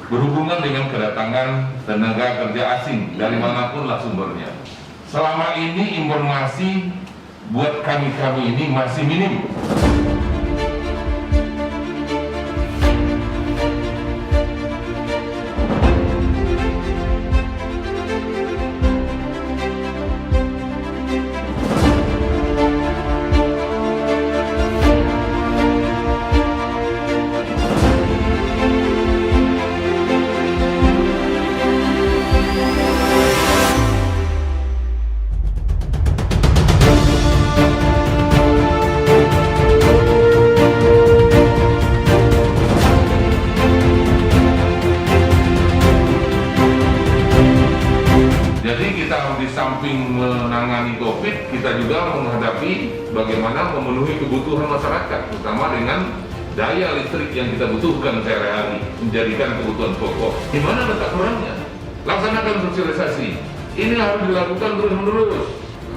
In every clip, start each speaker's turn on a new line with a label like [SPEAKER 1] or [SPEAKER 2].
[SPEAKER 1] berhubungan dengan kedatangan tenaga kerja asing dari manapun lah sumbernya. Selama ini informasi buat kami ini masih minim. Di samping menangani COVID, kita juga menghadapi bagaimana memenuhi kebutuhan masyarakat, terutama dengan daya listrik yang kita butuhkan sehari-hari, menjadikan kebutuhan pokok. Di mana letak kurangnya? Laksanakan sosialisasi. Ini harus dilakukan terus-menerus.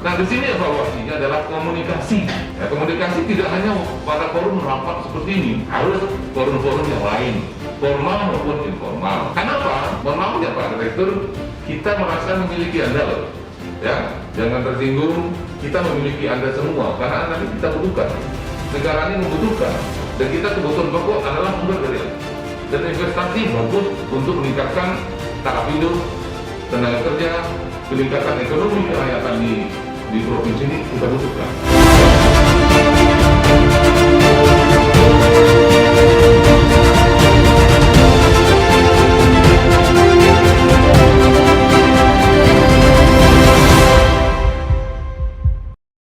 [SPEAKER 1] Nah, di sini evaluasinya adalah komunikasi. Ya, komunikasi tidak hanya pada forum rapat seperti ini, harus forum-forum yang lain, formal maupun informal. Kenapa? Mohon maaf ya Pak Direktur, kita merasa memiliki Anda loh. Ya, jangan tersinggung, kita memiliki Anda semua, karena nanti kita butuhkan. Negara ini membutuhkan, dan kita kebutuhan pokok adalah sumber dari Anda. Dan investasi bagus untuk meningkatkan taraf hidup, tenaga kerja, peningkatan ekonomi kerakyatan di provinsi ini kita butuhkan.